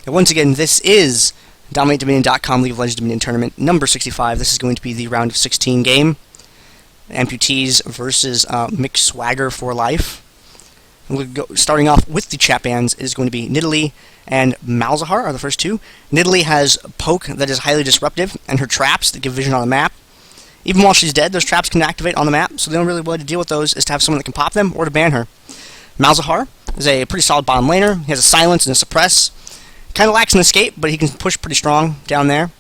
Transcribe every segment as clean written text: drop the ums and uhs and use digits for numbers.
And once again, this is DominateDominion.com League of Legends Dominion Tournament number 65. This is going to be the round of 16 game. Ampu-Tease versus McSwagger4Life. Starting off with the chat bans is going to be Nidalee and Malzahar are the first two. Nidalee has poke that is highly disruptive, and her traps that give vision on the map. Even while she's dead, those traps can activate on the map, so the only really way to deal with those is to have someone that can pop them or to ban her. Malzahar is a pretty solid bottom laner. He has a silence and a suppress. Kind of lacks an escape, but he can push pretty strong down there.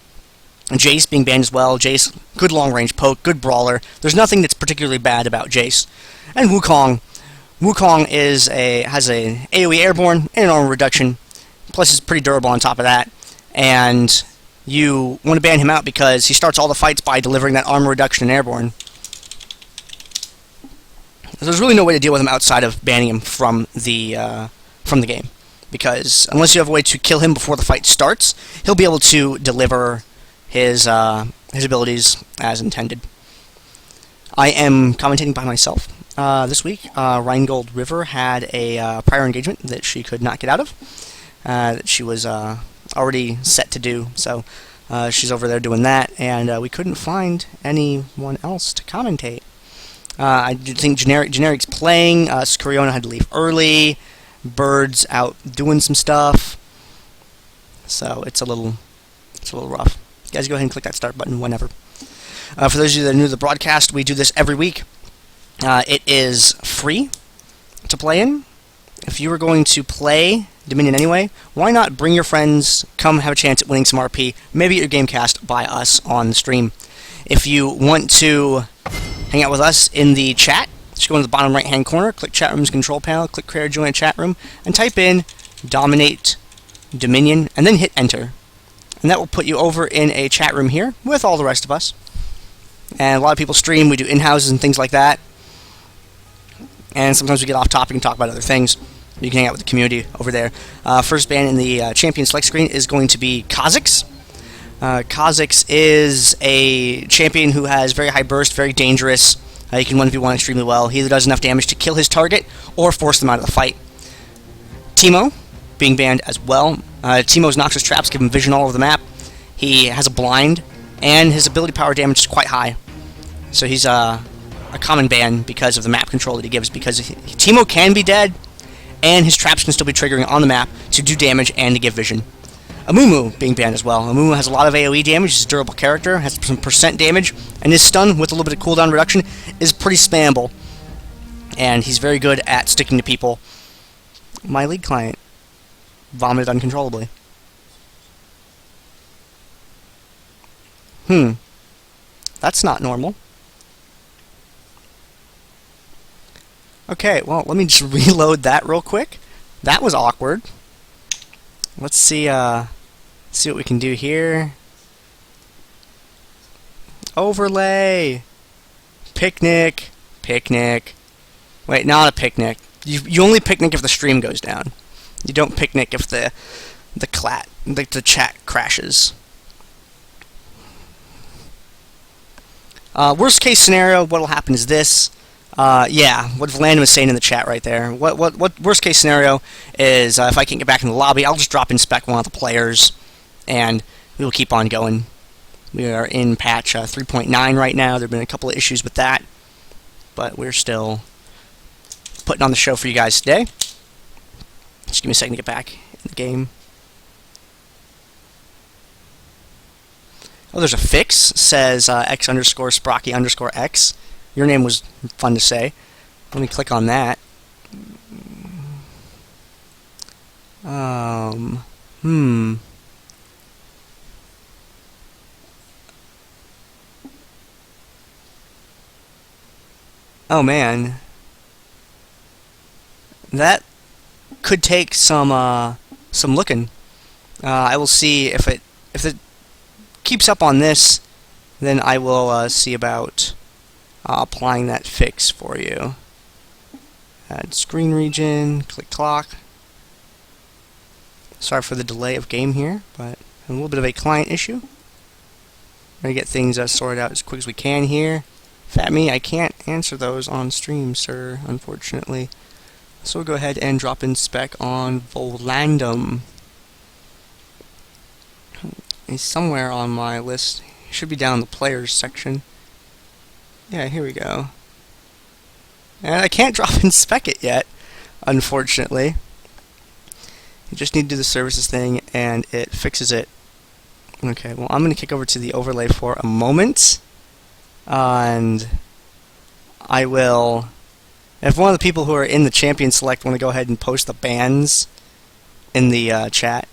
And Jace being banned as well. Jace, good long-range poke, good brawler. There's nothing that's particularly bad about Jace. And Wukong. Wukong has a AoE airborne and an armor reduction. Plus, he's pretty durable on top of that. And you want to ban him out because he starts all the fights by delivering that armor reduction and airborne. So there's really no way to deal with him outside of banning him from the game. Because unless you have a way to kill him before the fight starts, he'll be able to deliver his abilities as intended. I am commentating by myself this week. Rheingold River had a prior engagement that she could not get out of, that she was already set to do, so she's over there doing that, and we couldn't find anyone else to commentate. I think Generic's playing. Scuriona had to leave early. Bird's out doing some stuff, so it's a little rough. You guys go ahead and click that start button whenever. For those of you that are new to the broadcast, we do this every week. It is free to play in. If you were going to play Dominion anyway, why not bring your friends, come have a chance at winning some RP, maybe get your gamecast by us on the stream. If you want to hang out with us in the chat, just go into the bottom right hand corner, click chat room's control panel, click create or join a chat room, and type in Dominate Dominion, and then hit enter. And that will put you over in a chat room here with all the rest of us. And a lot of people stream, we do in-houses and things like that. And sometimes we get off topic and talk about other things. You can hang out with the community over there. First ban in the champion select screen is going to be Kha'Zix. Kha'Zix is a champion who has very high burst, very dangerous. He can 1v1 extremely well. He either does enough damage to kill his target or force them out of the fight. Teemo, being banned as well. Teemo's Noxus traps give him vision all over the map. He has a blind, and his ability power damage is quite high. So he's a common ban because of the map control that he gives, because Teemo can be dead, and his traps can still be triggering on the map to do damage and to give vision. Amumu being banned as well. Amumu has a lot of AoE damage, he's a durable character, has some percent damage, and his stun with a little bit of cooldown reduction is pretty spammable. And he's very good at sticking to people. My league client vomited uncontrollably. That's not normal. Okay, well, let me just reload that real quick. That was awkward. Let's see what we can do here. Overlay. Picnic. Picnic. Wait, not a picnic. You only picnic if the stream goes down. You don't picnic if the chat crashes. Worst case scenario, what'll happen is this. Yeah, what Vlandon was saying in the chat right there. What worst case scenario is if I can't get back in the lobby, I'll just drop in spec one of the players, and we will keep on going. We are in patch 3.9 right now. There have been a couple of issues with that, but we're still putting on the show for you guys today. Just give me a second to get back in the game. Oh, there's a fix. Says X_Sprocky_X. Your name was fun to say. Let me click on that. Oh man, that could take some looking. I will see if it keeps up on this, then I will see about applying that fix for you. Add screen region, click clock. Sorry for the delay of game here, but a little bit of a client issue. We're going to get things sorted out as quick as we can here. Fat me, I can't answer those on stream, sir, unfortunately. So we'll go ahead and drop in spec on Volandum. He's somewhere on my list. He should be down in the players section. Yeah, here we go. And I can't drop and spec it yet, unfortunately. You just need to do the services thing, and it fixes it. Okay, well, I'm going to kick over to the overlay for a moment. And I will... If one of the people who are in the champion select want to go ahead and post the bans in the chat,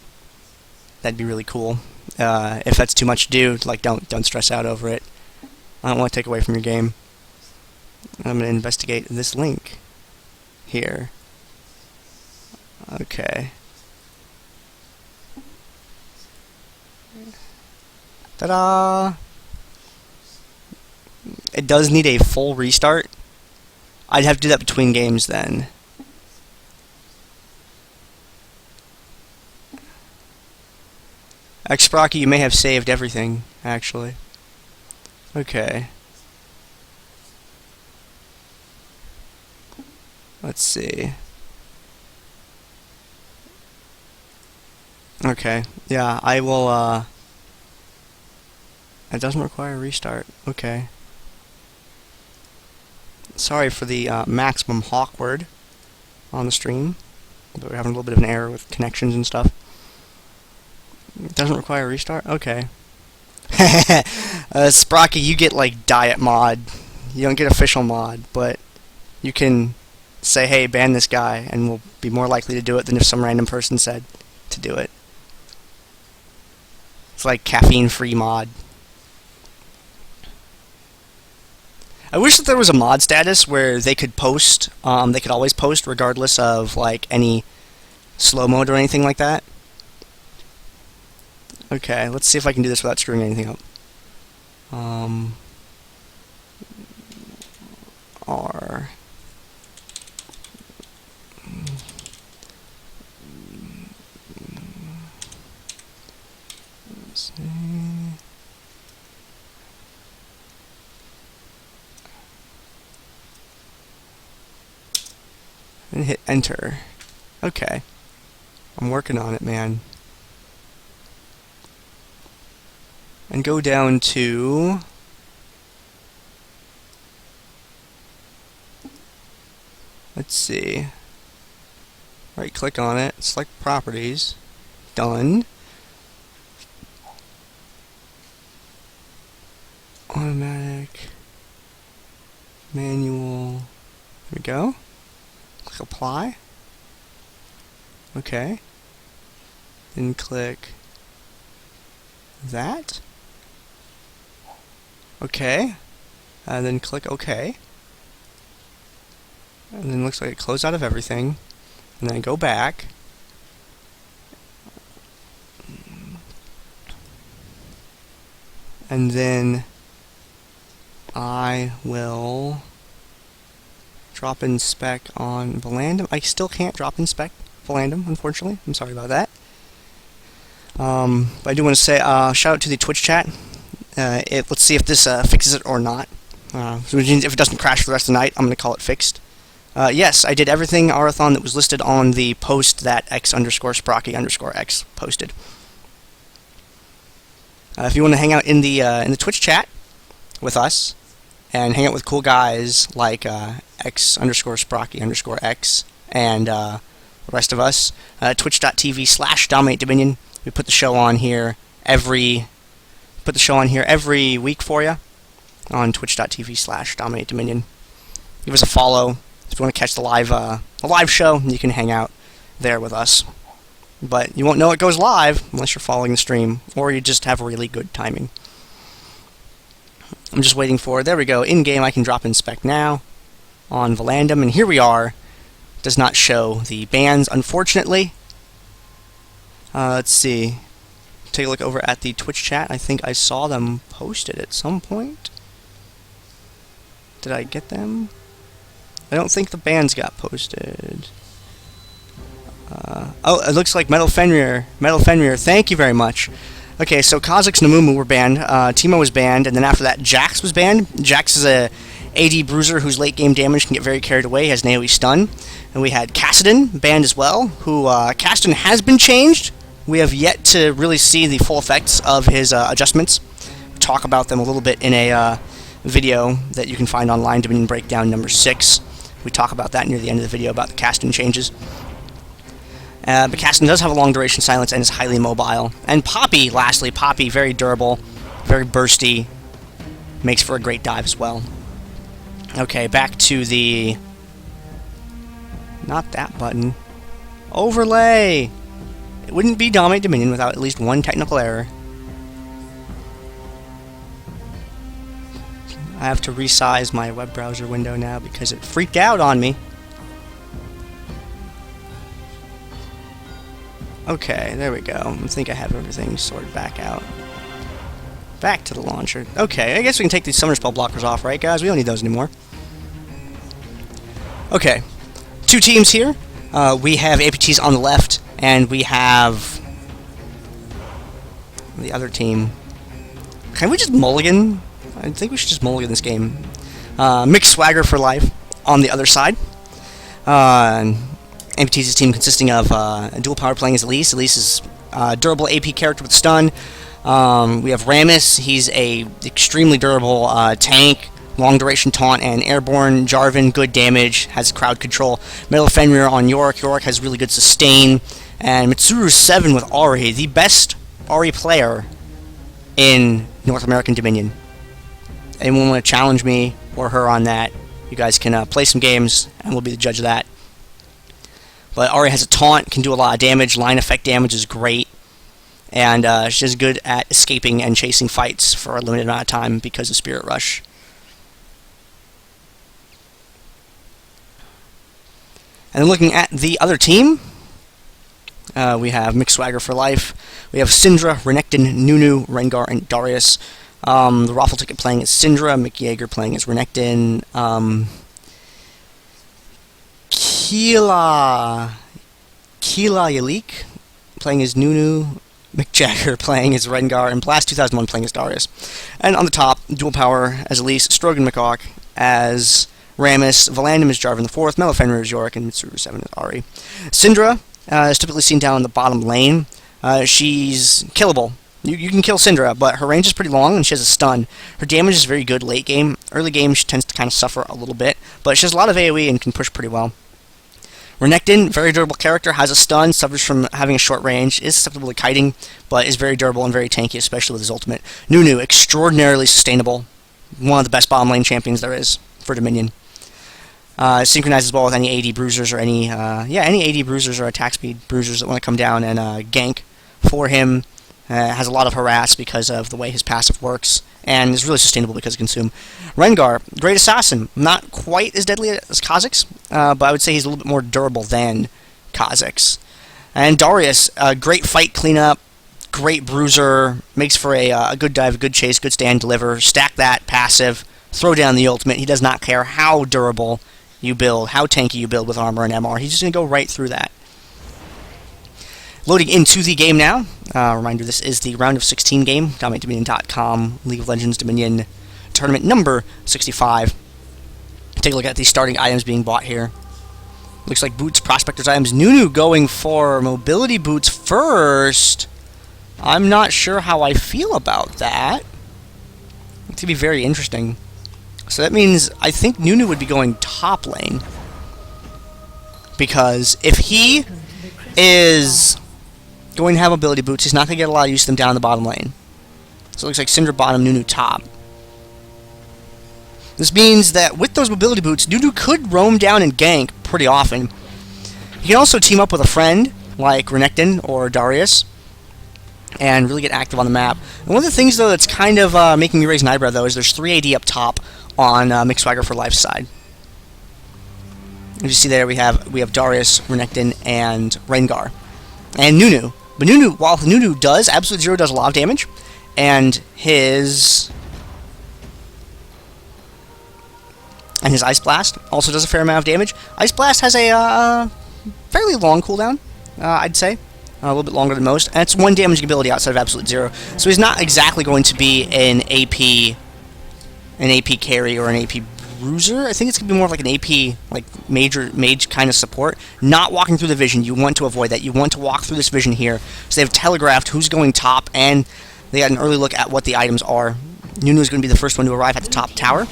that'd be really cool. If that's too much to do, like, don't stress out over it. I don't want to take away from your game. I'm going to investigate this link here. Okay. Ta-da! It does need a full restart. I'd have to do that between games then. Xprocky, you may have saved everything, actually. Okay. Let's see. Okay, yeah, I will, it doesn't require a restart. Okay. Sorry for the maximum hawk word on the stream, but we're having a little bit of an error with connections and stuff. It doesn't require a restart? Okay. Sprocky, you get, like, diet mod. You don't get official mod, but you can say, hey, ban this guy, and we'll be more likely to do it than if some random person said to do it. It's like caffeine-free mod. I wish that there was a mod status where they could post, they could always post regardless of, like, any slow mode or anything like that. Okay, let's see if I can do this without screwing anything up. R. Let's see. And hit enter. Okay. I'm working on it, man. And go down to... Let's see. Right click on it, select properties. Done. Automatic. Manual. There we go. Click apply. Okay. Then click that. Okay. And then click OK. And then it looks like it closed out of everything. And then go back. And then I will drop in spec on Volandum. I still can't drop in spec Volandum, unfortunately. I'm sorry about that. But I do want to say shout out to the Twitch chat. Let's see if this fixes it or not. Which means if it doesn't crash for the rest of the night, I'm going to call it fixed. Yes, I did everything Arathon that was listed on the post that x_Sprocky_x posted. If you want to hang out in the Twitch chat with us and hang out with cool guys like x_Sprocky_x and the rest of us, twitch.tv/DominateDominion. We put the show on here every week for you on twitch.tv/DominateDominion. Give us a follow. If you want to catch the live show, you can hang out there with us. But you won't know it goes live unless you're following the stream, or you just have really good timing. I'm just waiting for, there we go, in-game I can drop in spec now on Volandum, and here we are. Does not show the bans, unfortunately. Let's see. Take a look over at the Twitch chat. I think I saw them posted at some point. Did I get them? I don't think the bans got posted. Oh, it looks like Metal Fenrir, thank you very much. Okay, so Kha'Zix and Amumu were banned, Teemo was banned, and then after that Jax was banned. Jax is a AD bruiser whose late game damage can get very carried away, he has an AoE stun. And we had Kassadin banned as well, who, Kassadin has been changed We have yet to really see the full effects of his adjustments. We'll talk about them a little bit in a video that you can find online, Dominion Breakdown number 6. We talk about that near the end of the video about the casting changes. But casting does have a long duration silence and is highly mobile. And Poppy, lastly, Poppy, very durable, very bursty, makes for a great dive as well. Okay, back to the... not that button. Overlay! It wouldn't be Dominate Dominion without at least one technical error. I have to resize my web browser window now because it freaked out on me. Okay, there we go. I think I have everything sorted back out. Back to the launcher. Okay, I guess we can take these summoner spell blockers off, right, guys? We don't need those anymore. Okay, 2 teams here. We have Ampu-Tease on the left, and we have the other team. Can we just mulligan? I think we should just mulligan this game. McSwagger4Life on the other side. Ampu-Tease's team consisting of dual power playing as Elise. Elise is a durable AP character with stun. We have Rammus. He's a extremely durable tank, long duration taunt and airborne. Jarvan, good damage, has crowd control. Metal Fenrir on Yorick. Yorick has really good sustain. And Ro16 with Ahri, the best Ahri player in North American Dominion. Anyone want to challenge me or her on that, you guys can play some games and we'll be the judge of that. But Ahri has a taunt, can do a lot of damage, line effect damage is great, and she's good at escaping and chasing fights for a limited amount of time because of Spirit Rush. And then looking at the other team, we have McSwagger4Life, we have Syndra, Renekton, Nunu, Rengar, and Darius. The Raffle Ticket playing as Syndra, McYager playing as Renekton, Keela Yalik playing as Nunu, McJagger playing as Rengar, and Blast 2001 playing as Darius. And on the top, dual power as Elise, Strogan McHawk as Rammus, Valandum as Jarvan IV, Melofenrir as Yorick, and Mitsuru7 as Ahri. Syndra is typically seen down in the bottom lane. She's killable. You can kill Syndra, but her range is pretty long and she has a stun. Her damage is very good late game. Early game she tends to kind of suffer a little bit, but she has a lot of AoE and can push pretty well. Renekton, very durable character, has a stun, suffers from having a short range, is susceptible to kiting, but is very durable and very tanky, especially with his ultimate. Nunu, extraordinarily sustainable. One of the best bottom lane champions there is for Dominion. Synchronizes well with any AD bruisers or any AD bruisers or attack speed bruisers that want to come down and gank for him. Has a lot of harass because of the way his passive works, and is really sustainable because of Consume. Rengar, great assassin. Not quite as deadly as Kha'Zix, but I would say he's a little bit more durable than Kha'Zix. And Darius, great fight cleanup, great bruiser, makes for a good dive, a good chase, good stand, deliver, stack that passive, throw down the ultimate. He does not care how durable you build, how tanky you build with armor and MR. He's just going to go right through that. Loading into the game now. Reminder, this is the round of 16 game, DominateDominion.com, League of Legends Dominion tournament number 65. Take a look at the starting items being bought here. Looks like boots, prospectors items. Nunu going for mobility boots first. I'm not sure how I feel about that. It's going to be very interesting. So that means I think Nunu would be going top lane. Because if he is going to have mobility boots, he's not going to get a lot of use of them down the bottom lane. So it looks like Syndra bottom, Nunu top. This means that with those mobility boots, Nunu could roam down and gank pretty often. He can also team up with a friend, like Renekton or Darius, and really get active on the map. And one of the things, though, that's kind of making me raise an eyebrow, though, is there's 3 AD up top on McSwagger4Life's side. As you see there, we have Darius, Renekton, and Rengar. And Nunu. But Nunu, while Nunu does, Absolute Zero does a lot of damage, and his Ice Blast also does a fair amount of damage. Ice Blast has a fairly long cooldown, I'd say. A little bit longer than most. And it's 1 damaging ability outside of Absolute Zero. So he's not exactly going to be an AP carry or an AP bruiser. I think it's going to be more of like an AP, like major mage kind of support. Not walking through the vision. You want to avoid that. You want to walk through this vision here. So they've telegraphed who's going top, and they got an early look at what the items are. Nunu is going to be the first one to arrive at the top tower.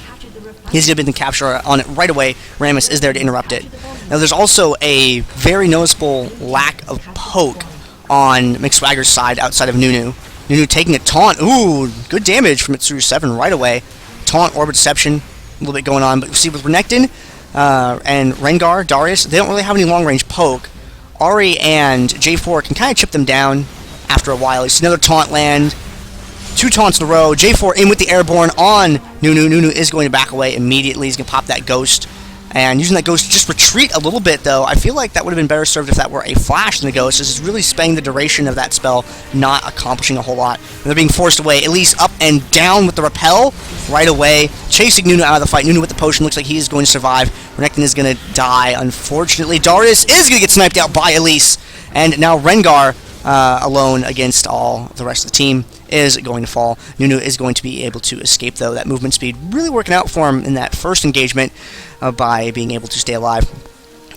He's going to be the capture on it right away. Rammus is there to interrupt it. Now there's also a very noticeable lack of poke on McSwagger's side outside of Nunu. Nunu taking a taunt. Ooh, good damage from Mitsuru 7 right away. Taunt, Orbit Deception, a little bit going on. But you see with Renekton and Rengar, Darius, they don't really have any long-range poke. Ahri and J4 can kind of chip them down after a while. You see another taunt land. 2 taunts in a row. J4 in with the airborne on Nunu. Nunu is going to back away immediately. He's going to pop that ghost. And using that ghost to just retreat a little bit, though, I feel like that would have been better served if that were a flash than the ghost. This is really spending the duration of that spell, not accomplishing a whole lot. And they're being forced away. Elise up and down with the repel right away. Chasing Nunu out of the fight. Nunu with the potion. Looks like he is going to survive. Renekton is going to die, unfortunately. Darius is going to get sniped out by Elise. And now Rengar, alone against all the rest of the team, is going to fall. Nunu is going to be able to escape, though. That movement speed really working out for him in that first engagement by being able to stay alive.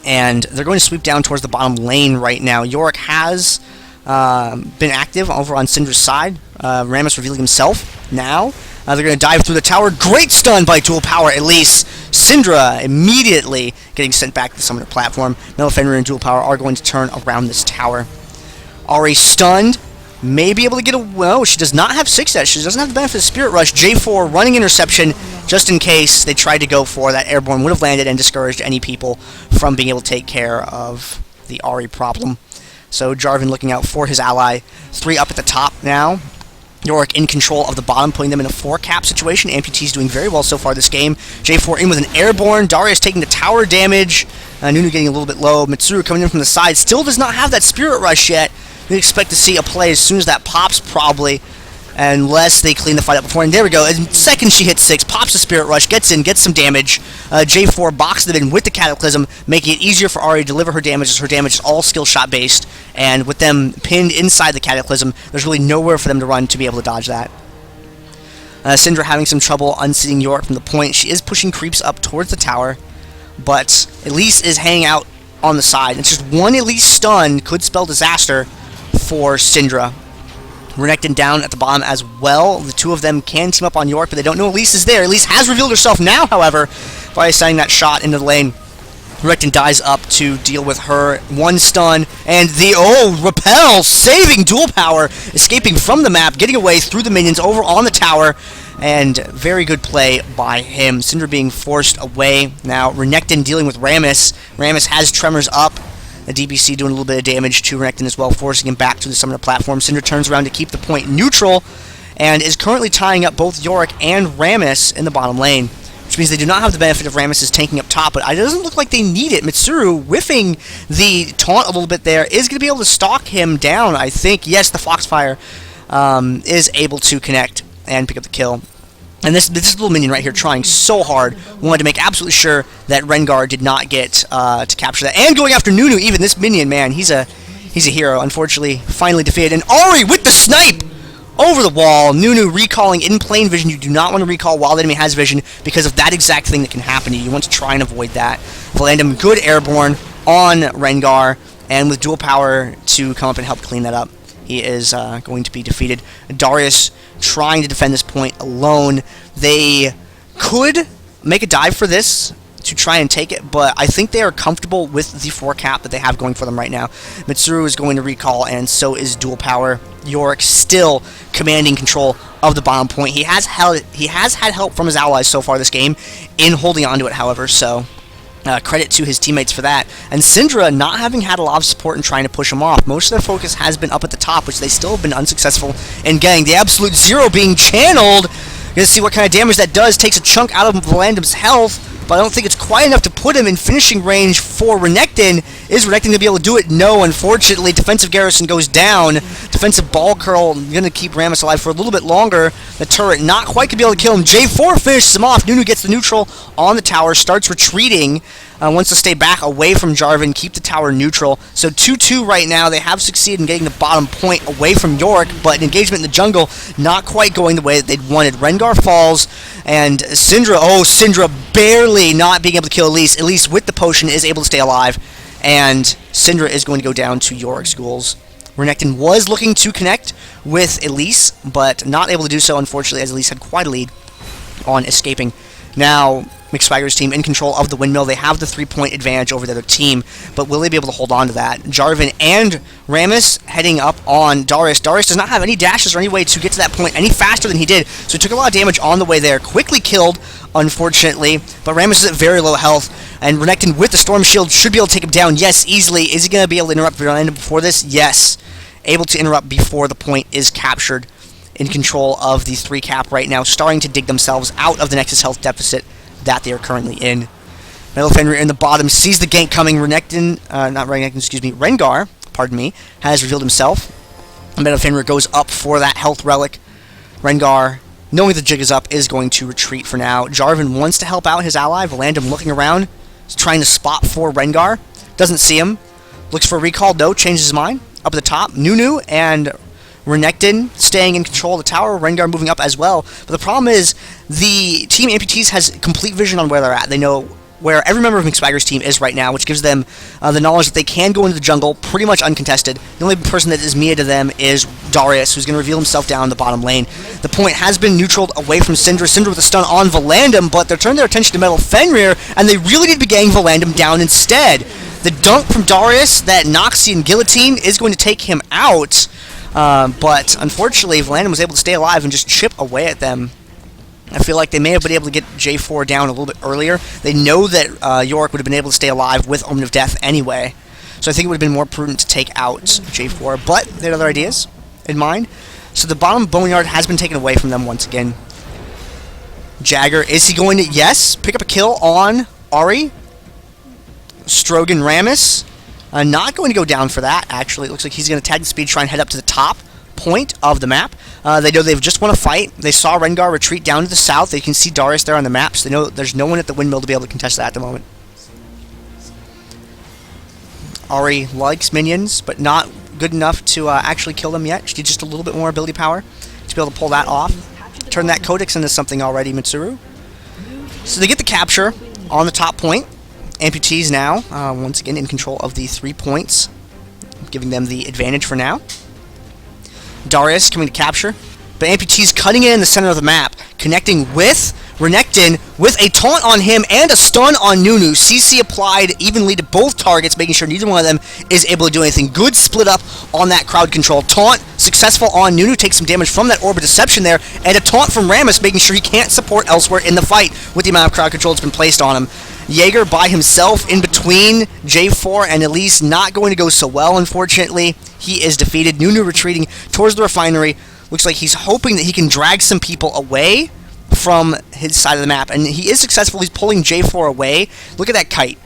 And they're going to sweep down towards the bottom lane right now. Yorick has been active over on Syndra's side. Rammus revealing himself now. They're going to dive through the tower. Great stun by Dual Power Elise. Syndra immediately getting sent back to the summoner platform. Mellow Fenrir and Dual Power are going to turn around this tower. Already stunned. May be able to get a... Well, she does not have 6 yet. She doesn't have the benefit of Spirit Rush. J4 running interception just in case they tried to go for that airborne. Would have landed and discouraged any people from being able to take care of the Ahri problem. So Jarvan looking out for his ally. 3 up at the top now. Yorick in control of the bottom, putting them in a 4-cap situation. Ampu-Tease doing very well so far this game. J4 in with an airborne. Darius taking the tower damage. Nunu getting a little bit low. Mitsuru coming in from the side. Still does not have that Spirit Rush yet. We expect to see a play as soon as that pops, probably, unless they clean the fight up before. And there we go. In second, she hits 6, pops a Spirit Rush, gets in, gets some damage. J4 boxes them in with the Cataclysm, making it easier for Ahri to deliver her damage, as her damage is all skill shot based. And with them pinned inside the Cataclysm, there's really nowhere for them to run to be able to dodge that. Syndra having some trouble unseating Yorick from the point. She is pushing creeps up towards the tower, but Elise is hanging out on the side. It's just one Elise stun could spell disaster for Syndra. Renekton down at the bottom as well. The 2 of them can team up on Yorick, but they don't know Elise is there. Elise has revealed herself now, however, by sending that shot into the lane. Renekton dies up to deal with her. 1 stun, and the, repel, saving Dual Power, escaping from the map, getting away through the minions over on the tower, and very good play by him. Syndra being forced away. Now Renekton dealing with Rammus. Rammus has Tremors up. The DBC doing a little bit of damage to Renekton as well, forcing him back to the summoner platform. Syndra turns around to keep the point neutral, and is currently tying up both Yorick and Rammus in the bottom lane, which means they do not have the benefit of Rammus' tanking up top, but it doesn't look like they need it. Mitsuru, whiffing the taunt a little bit there, is going to be able to stalk him down, I think. Yes, the Foxfire is able to connect and pick up the kill. And this little minion right here trying so hard, wanted to make absolutely sure that Rengar did not get to capture that. And going after Nunu, even this minion, man, he's a hero. Unfortunately, finally defeated. And Ahri with the snipe over the wall. Nunu recalling in plain vision. You do not want to recall while the enemy has vision because of that exact thing that can happen to you. You want to try and avoid that. Valandum, good airborne on Rengar, and with Dual Power to come up and help clean that up. He is going to be defeated. Darius trying to defend this point alone. They could make a dive for this to try and take it, but I think they are comfortable with the 4-cap that they have going for them right now. Mitsuru is going to recall, and so is Dual Power. Yorick still commanding control of the bottom point. He has had help from his allies so far this game in holding on to it, however, so credit to his teammates for that. And Syndra not having had a lot of support in trying to push him off. Most of their focus has been up at the top, which they still have been unsuccessful in getting. The Absolute Zero being channeled. Gonna see what kind of damage that does. Takes a chunk out of Valandum's health, but I don't think it's quite enough to put him in finishing range for Renekton. Is Renekton going to be able to do it? No, unfortunately. Defensive Garrison goes down. Defensive Ball Curl going to keep Rammus alive for a little bit longer. The turret not quite going to be able to kill him. J4 finishes him off. Nunu gets the neutral on the tower, starts retreating. wants to stay back away from Jarvan, keep the tower neutral. So 2-2 right now. They have succeeded in getting the bottom point away from Yorick, but an engagement in the jungle not quite going the way that they'd wanted. Rengar falls, and Syndra barely not being able to kill Elise. Elise with the potion is able to stay alive, and Syndra is going to go down to Yorick's ghouls. Renekton was looking to connect with Elise, but not able to do so, unfortunately, as Elise had quite a lead on escaping. Now, McSwagger's team in control of the windmill. They have the 3-point advantage over the other team, but will they be able to hold on to that? Jarvan and Rammus heading up on Darius. Darius does not have any dashes or any way to get to that point any faster than he did, so he took a lot of damage on the way there. Quickly killed, unfortunately, but Rammus is at very low health, and Renekton with the Storm Shield should be able to take him down. Yes, easily. Is he going to be able to interrupt Verlander before this? Yes. Able to interrupt before the point is captured. In control of the 3 cap right now, starting to dig themselves out of the Nexus health deficit that they are currently in. Metal Fenrir in the bottom sees the gank coming. Rengar, pardon me, has revealed himself. Metal Fenrir goes up for that health relic. Rengar, knowing the jig is up, is going to retreat for now. Jarvan wants to help out his ally. Valandum looking around, is trying to spot for Rengar. Doesn't see him. Looks for a recall, no, changes his mind. Up at the top, Nunu and Renekton staying in control of the tower, Rengar moving up as well. But the problem is, the team Ampu-Tease has complete vision on where they're at. They know where every member of McSwagger's team is right now, which gives them the knowledge that they can go into the jungle pretty much uncontested. The only person that is Mia to them is Darius, who's going to reveal himself down the bottom lane. The point has been neutraled away from Syndra. Syndra with a stun on Valandum, but they're turning their attention to Metal Fenrir, and they really need to be getting Valandum down instead. The dunk from Darius, that Noxian guillotine, is going to take him out. But unfortunately, Valandum was able to stay alive and just chip away at them. I feel like they may have been able to get J4 down a little bit earlier. They know that Yorick would have been able to stay alive with Omen of Death anyway. So I think it would have been more prudent to take out J4. But they had other ideas in mind. So the bottom boneyard has been taken away from them once again. Jagger, is he going to, yes, pick up a kill on Ahri? Strogan Rammus. Not going to go down for that, actually. It looks like he's going to tag the speed, try and head up to the top point of the map. They know they've just won a fight. They saw Rengar retreat down to the south. They can see Darius there on the map, so they know there's no one at the windmill to be able to contest that at the moment. Ahri likes minions, but not good enough to actually kill them yet. She needs just a little bit more ability power to be able to pull that off. Turn that Codex into something already, Mitsuru. So they get the capture on the top point. Ampu-Tease now, once again, in control of the 3 points, giving them the advantage for now. Darius coming to capture, but Ampu-Tease cutting in the center of the map, connecting with Renekton with a taunt on him and a stun on Nunu. CC applied evenly to both targets, making sure neither one of them is able to do anything. Good split up on that crowd control. Taunt successful on Nunu, takes some damage from that Orb of Deception there, and a taunt from Rammus, making sure he can't support elsewhere in the fight with the amount of crowd control that's been placed on him. Jaeger by himself in between J4 and Elise, not going to go so well, unfortunately. He is defeated. Nunu retreating towards the refinery. Looks like he's hoping that he can drag some people away from his side of the map, and he is successful. He's pulling J4 away. Look at that kite.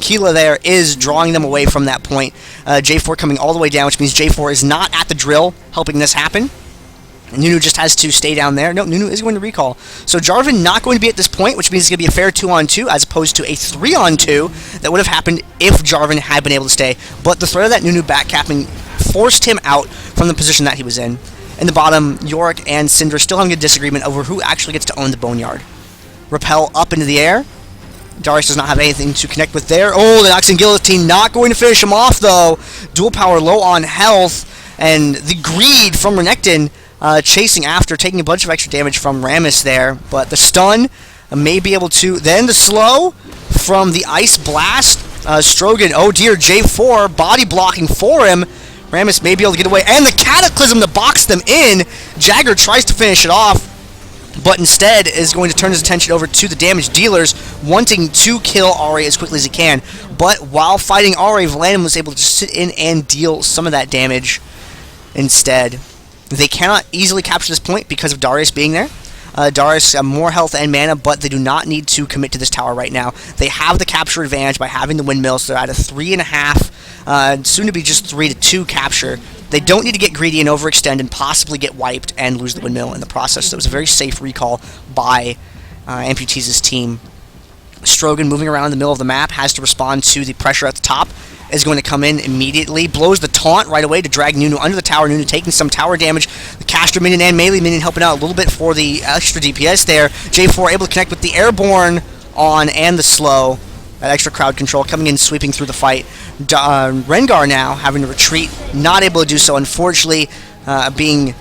Keela there is drawing them away from that point. J4 coming all the way down, which means J4 is not at the drill helping this happen. Nunu just has to stay down there. No, Nunu is going to recall. So Jarvan not going to be at this point, which means it's going to be a fair 2-on-2 as opposed to a 3-on-2 that would have happened if Jarvan had been able to stay. But the threat of that Nunu backcapping forced him out from the position that he was in. In the bottom, Yorick and Syndra still having a disagreement over who actually gets to own the Boneyard. Repel up into the air. Darius does not have anything to connect with there. Oh, the Noxian Guillotine not going to finish him off, though. Dual power low on health. And the greed from Renekton chasing after, taking a bunch of extra damage from Rammus there. But the stun may be able to... Then the slow from the Ice Blast. Strogan, oh dear, J4 body blocking for him. Rammus may be able to get away. And the Cataclysm to box them in. Jagger tries to finish it off, but instead is going to turn his attention over to the damage dealers, wanting to kill Ahri as quickly as he can. But while fighting Ahri, Valandum was able to just sit in and deal some of that damage instead. They cannot easily capture this point because of Darius being there. Darius more health and mana, but they do not need to commit to this tower right now. They have the capture advantage by having the windmills. So they're at a 3.5, soon to be just 3-2 capture. They don't need to get greedy and overextend and possibly get wiped and lose the windmill in the process. So it was a very safe recall by Ampu-Tease's team. Strogan moving around in the middle of the map has to respond to the pressure at the top. Is going to come in immediately. Blows the taunt right away to drag Nunu under the tower. Nunu taking some tower damage. The caster minion and melee minion helping out a little bit for the extra DPS there. J4 able to connect with the airborne on and the slow. That extra crowd control coming in, sweeping through the fight. Rengar now having to retreat. Not able to do so, unfortunately, having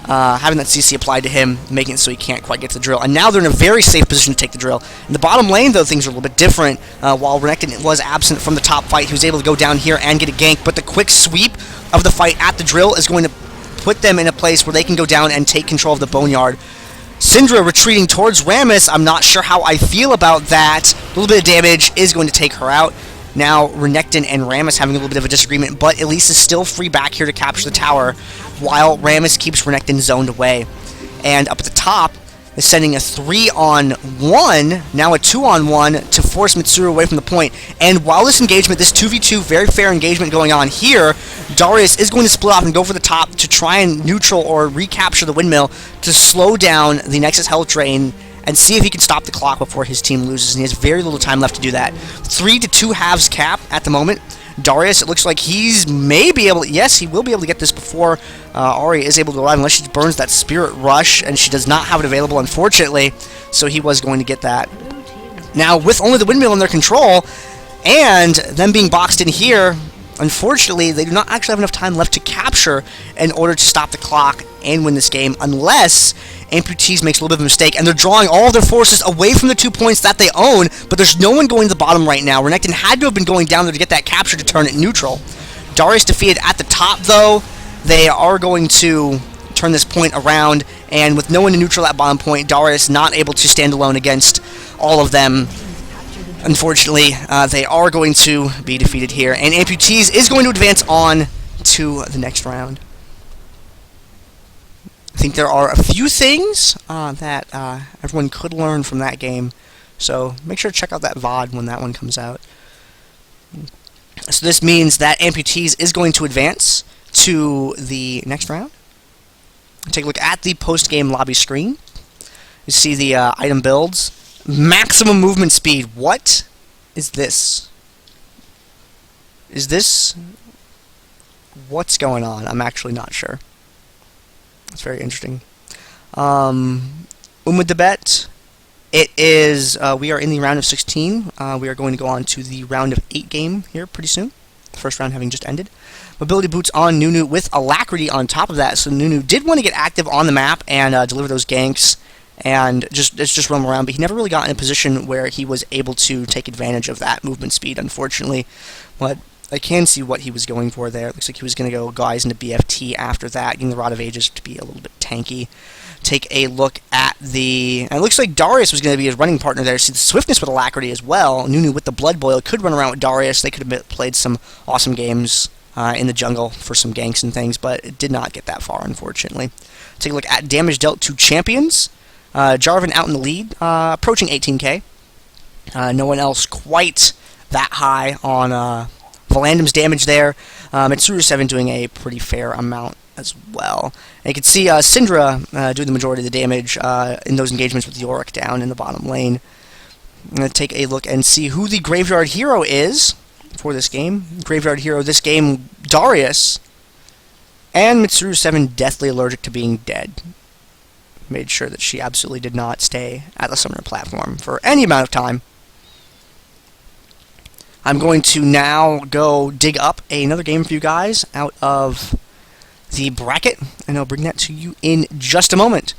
that CC applied to him, making it so he can't quite get to the drill. And now they're in a very safe position to take the drill. In the bottom lane, though, things are a little bit different. While Renekton was absent from the top fight, he was able to go down here and get a gank. But the quick sweep of the fight at the drill is going to put them in a place where they can go down and take control of the Boneyard. Syndra retreating towards Rammus. I'm not sure how I feel about that. A little bit of damage is going to take her out. Now, Renekton and Rammus having a little bit of a disagreement, but Elise is still free back here to capture the tower, while Rammus keeps Renekton zoned away. And up at the top is sending a 3-on-1, now a 2-on-1, to force Mitsuru away from the point. And while this engagement, this 2v2, very fair engagement going on here, Darius is going to split off and go for the top to try and neutral or recapture the windmill to slow down the Nexus health drain and see if he can stop the clock before his team loses, and he has very little time left to do that. 3 to 2 halves cap at the moment. Darius, it looks like he's maybe able to, yes, he will be able to get this before Ahri is able to arrive, unless she burns that Spirit Rush, and she does not have it available, unfortunately, so he was going to get that. Now, with only the windmill in their control, and them being boxed in here, unfortunately, they do not actually have enough time left to capture in order to stop the clock and win this game, unless Ampu-Tease makes a little bit of a mistake, and they're drawing all of their forces away from the 2 points that they own, but there's no one going to the bottom right now. Renekton had to have been going down there to get that capture to turn it neutral. Darius defeated at the top, though. They are going to turn this point around, and with no one to neutral that bottom point, Darius not able to stand alone against all of them. Unfortunately, they are going to be defeated here, and Ampu-Tease is going to advance on to the next round. I think there are a few things that everyone could learn from that game, so make sure to check out that VOD when that one comes out. So this means that Ampu-Tease is going to advance to the next round. Take a look at the post-game lobby screen. You see the item builds. Maximum movement speed. What is this? Is this... What's going on? I'm actually not sure. It's very interesting. Umudabet. It is, we are in the round of 16. We are going to go on to the round of 8 game here pretty soon. The first round having just ended. Mobility boots on Nunu with Alacrity on top of that. So Nunu did want to get active on the map and deliver those ganks and just roam around, but he never really got in a position where he was able to take advantage of that movement speed, unfortunately. But I can see what he was going for there. It looks like he was going to go guys into BFT after that, getting the Rod of Ages to be a little bit tanky. Take a look at the... And it looks like Darius was going to be his running partner there. See the swiftness with Alacrity as well. Nunu with the Blood Boil could run around with Darius. They could have played some awesome games in the jungle for some ganks and things, but it did not get that far, unfortunately. Take a look at damage dealt to champions. Jarvan out in the lead, approaching 18k. No one else quite that high on Valandim's damage there. Mitsuru7 doing a pretty fair amount as well. And you can see Syndra doing the majority of the damage in those engagements with Yorick down in the bottom lane. I'm going to take a look and see who the Graveyard Hero is for this game. Graveyard Hero this game, Darius. And Mitsuru7 deathly allergic to being dead. Made sure that she absolutely did not stay at the summoner platform for any amount of time. I'm going to now go dig up another game for you guys out of the bracket, and I'll bring that to you in just a moment.